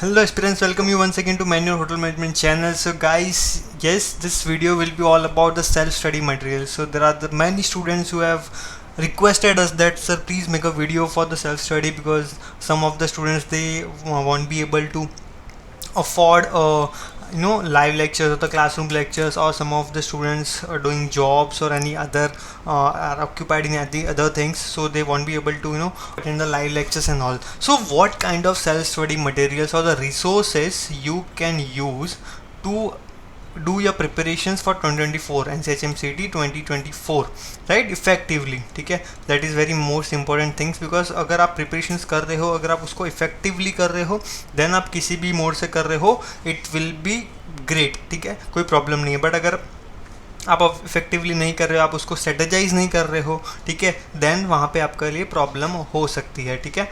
Hello aspirants, welcome you once again to Manual Hotel Management channel. So guys, yes, this video will be all about the self-study material. So there are many students who have requested us that sir please make a video for the self-study, because some of the students they won't be able to afford live lectures or the classroom lectures, or some of the students are doing jobs or any other are occupied in the other things, so they won't be able to attend the live lectures and all. So what kind of self-study materials or the resources you can use to do your preparations for 2024 NCHMCT 2024 right effectively, ठीक है. That is very most important things, because अगर आप preparations कर रहे हो, अगर आप उसको इफेक्टिवली कर रहे हो, देन आप किसी भी मोड से कर रहे हो, इट विल बी ग्रेट, ठीक है, कोई प्रॉब्लम नहीं है. बट अगर आप इफेक्टिवली नहीं कर रहे हो, आप उसको स्ट्रेटेजाइज नहीं कर रहे हो, ठीक है, देन वहाँ पे आपके लिए प्रॉब्लम हो सकती है, ठीक है.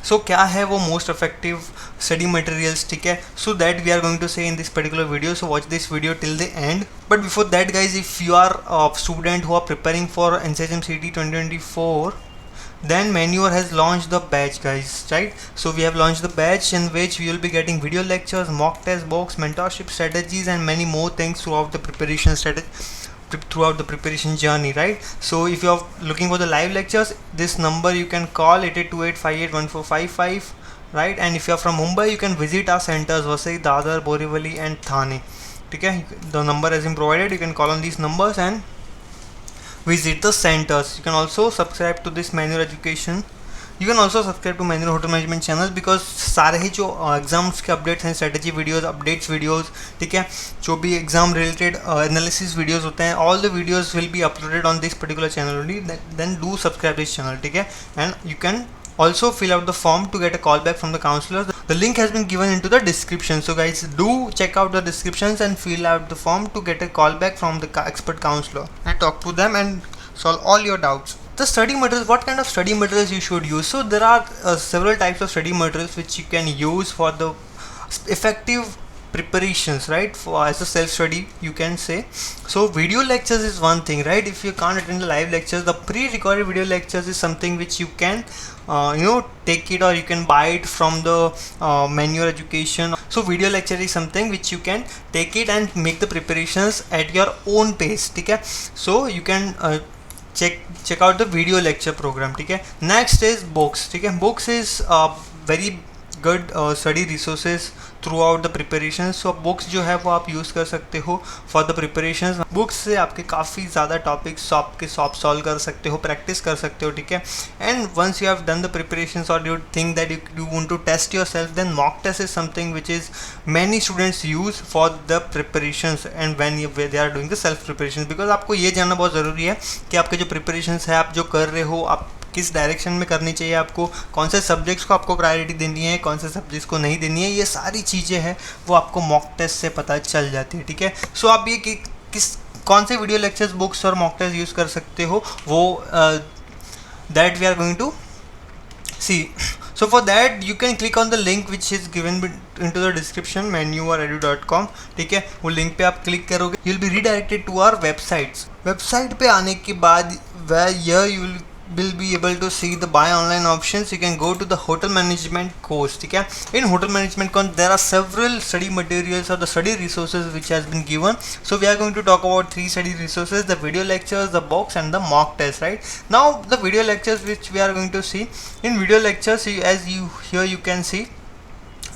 सो क्या है वो मोस्ट इफेक्टिव स्टडी मटेरियल्स, ठीक है. So that we are going to say in this particular video, so watch this video till the end. But before that guys, if you are student who are preparing for NCHMCT 2024, then Manure has launched the batch, guys, right? So we have launched the batch in which we will be getting video lectures, mock test box, mentorship strategies and many more things throughout the preparation journey, right? So if you are looking for the live lectures, this number you can call 8828581455, right? And if you are from Mumbai, you can visit our centers Vasai, Dadar, Borivali and Thane, okay. The number has been provided, you can call on these numbers and visit the centers. You can also subscribe to this Manure Education. You can also subscribe to Manure Hotel Management channel, because सारे ही जो exams के updates हैं, strategy videos, updates videos, ठीक है, जो भी exam related analysis videos होते हैं, all the videos will be uploaded on this particular channel only. Then do subscribe this channel, ठीक है. And you can also fill out the form to get a call back from the counselor. The link has been given into the description, so guys, do check out the descriptions and fill out the form to get a call back from the expert counselor and talk to them and solve all your doubts. The study materials, what kind of study materials you should use? So there are several types of study materials which you can use for the effective preparations, right, for as a self study, you can say. So video lectures is one thing, right? If you can't attend the live lectures, the pre-recorded video lectures is something which you can take it, or you can buy it from the Manure Education. So video lecture is something which you can take it and make the preparations at your own pace, okay. So you can check out the video lecture program, okay. Next is books, okay. Books is very good study resources through out the preparation. So books जो है वो आप use कर सकते हो for the preparation. Books से आपके काफ़ी ज़्यादा टॉपिक्स आपके सॉल्व कर सकते हो, प्रैक्टिस कर सकते हो, ठीक है. And once you have done the preparation और you think that you want to test your self, then mock test is something which is many students use for the preparation and when they are doing the self preparation. Because आपको ये जानना बहुत ज़रूरी है कि आपके जो preparation है, आप जो कर रहे हो, आप किस डायरेक्शन में करनी चाहिए, आपको कौन से सब्जेक्ट्स को आपको प्रायोरिटी देनी है, कौन से सब्जेक्ट्स को नहीं देनी है. ये सारी चीज़ें हैं वो आपको मॉक टेस्ट से पता चल जाती है, ठीक है. सो आप ये कौन से वीडियो लेक्चर्स, बुक्स और मॉक टेस्ट यूज़ कर सकते हो, वो that we are going to see. So for that you can click on the link which is given into the description, manureedu.com, ठीक है. वो लिंक पे आप क्लिक करोगे, you will be redirected to our websites. Website पे आने के बाद where you will be able to see the buy online options. You can go to the hotel management course, ठीक है. In hotel management course there are several study materials or the study resources which has been given. So we are going to talk about 3 study resources: the video lectures, the box and the mock test, right? Now the video lectures which we are going to see, in video lectures, here you can see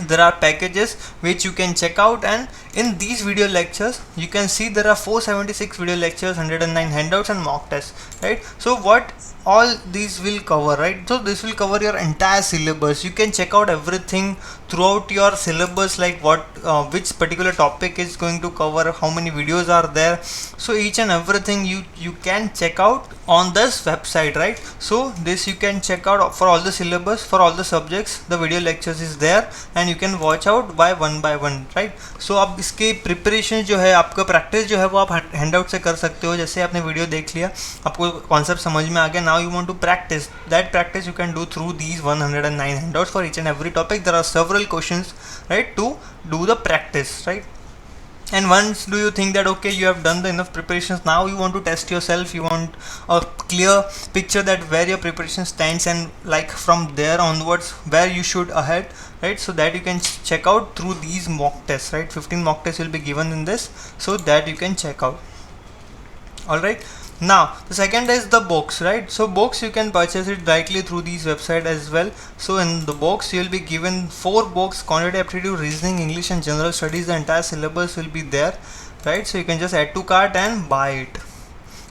there are packages which you can check out, and in these video lectures you can see there are 476 video lectures, 109 handouts and mock tests, right? So what all these will cover, right? So this will cover your entire syllabus. You can check out everything throughout your syllabus, like which particular topic is going to cover, how many videos are there. So each and everything you can check out on this website, right? So this you can check out for all the syllabus, for all the subjects, the video lectures is there and you can watch out by one, right? So अब इसके preparation जो है, आपका practice जो है वो आप handout से कर सकते हो. जैसे आपने वीडियो देख लिया, आपको कॉन्सेप्ट समझ में आ गया, now you want to practice. That practice you can do through these 109 handouts for each and every topic. There are several questions, right, to do the practice, right? And once do you think that okay, you have done the enough preparations, now you want to test yourself, you want a clear picture that where your preparation stands, and like from there onwards where you should ahead, right? So that you can check out through these mock tests, right? 15 mock tests will be given in this, so that you can check out. All right, now the second is the books, right? So books you can purchase it directly through these website as well. So in the box you will be given 4 books: quantitative aptitude, reasoning, English and general studies. The entire syllabus will be there, right? So you can just add to cart and buy it.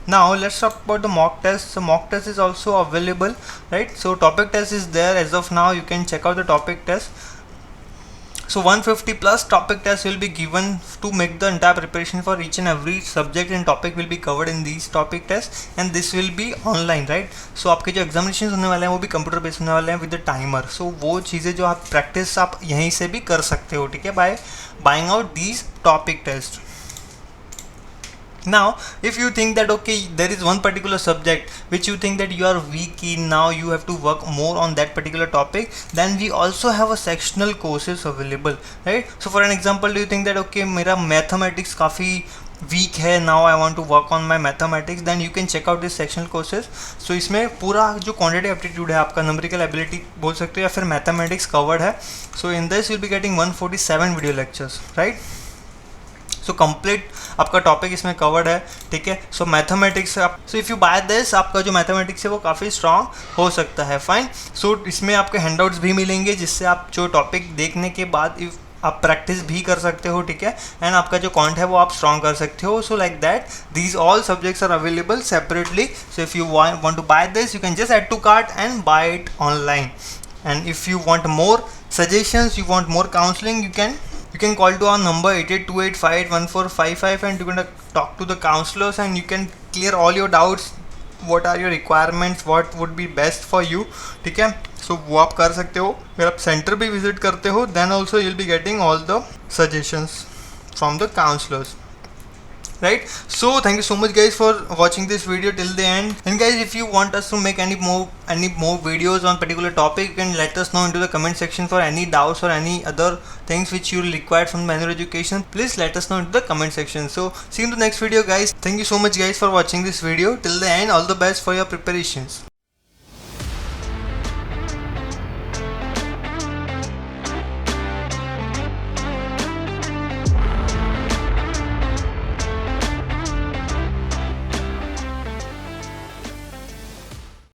Now let's talk about the mock test. So mock test is also available, right? So topic test is there as of now, you can check out the topic test. So 150 plus topic tests will be given to make the entire preparation for each and every subject and topic will be covered in these topic tests, and this will be online, right? So आपके जो examination होने वाले हैं वो भी computer based होने वाले हैं विद द टाइमर. सो वो चीज़ें जो आप प्रैक्टिस आप यहीं से भी कर सकते हो, ठीक है, by buying out these topic test. Now if you think that okay, there is one particular subject which you think that you are weak in, now you have to work more on that particular topic, then we also have a sectional courses available, right? So for an example, do you think that okay, मेरा mathematics काफ़ी week है, now I want to work on my mathematics, then you can check out this sectional courses. So इसमें पूरा जो quantitative aptitude है आपका, numerical ability बोल सकते हो या फिर mathematics covered है. So in this you'll be getting 147 video lectures, right? So complete आपका टॉपिक इसमें कवर्ड है, ठीक है. So mathematics, so if you buy this, आपका जो मैथमेटिक्स है वो काफ़ी स्ट्रांग हो सकता है. फाइन. सो इसमें आपके हैंडआउट्स भी मिलेंगे जिससे आप जो टॉपिक देखने के बाद आप प्रैक्टिस भी कर सकते हो, ठीक है, एंड आपका जो कॉन्ट है वो आप स्ट्रॉन्ग कर सकते हो. So like that these all subjects are available separately. So if you want to buy this, you can just add to cart and buy it online. And if you want more suggestions, you want more counseling, you can call to our number 8828581455 and you can talk to the counselors and you can clear all your doubts. What are your requirements, what would be best for you, ठीक है. सो वो आप कर सकते हो. अगर आप centre भी विजिट करते हो then also you'll be getting all the suggestions from the counselors, right? So thank you so much guys for watching this video till the end. And guys, if you want us to make any more videos on particular topic, you can let us know into the comment section for any doubts or any other things which you require from manual education. Please let us know into the comment section. So see you in the next video guys. Thank you so much guys for watching this video till the end. All the best for your preparations.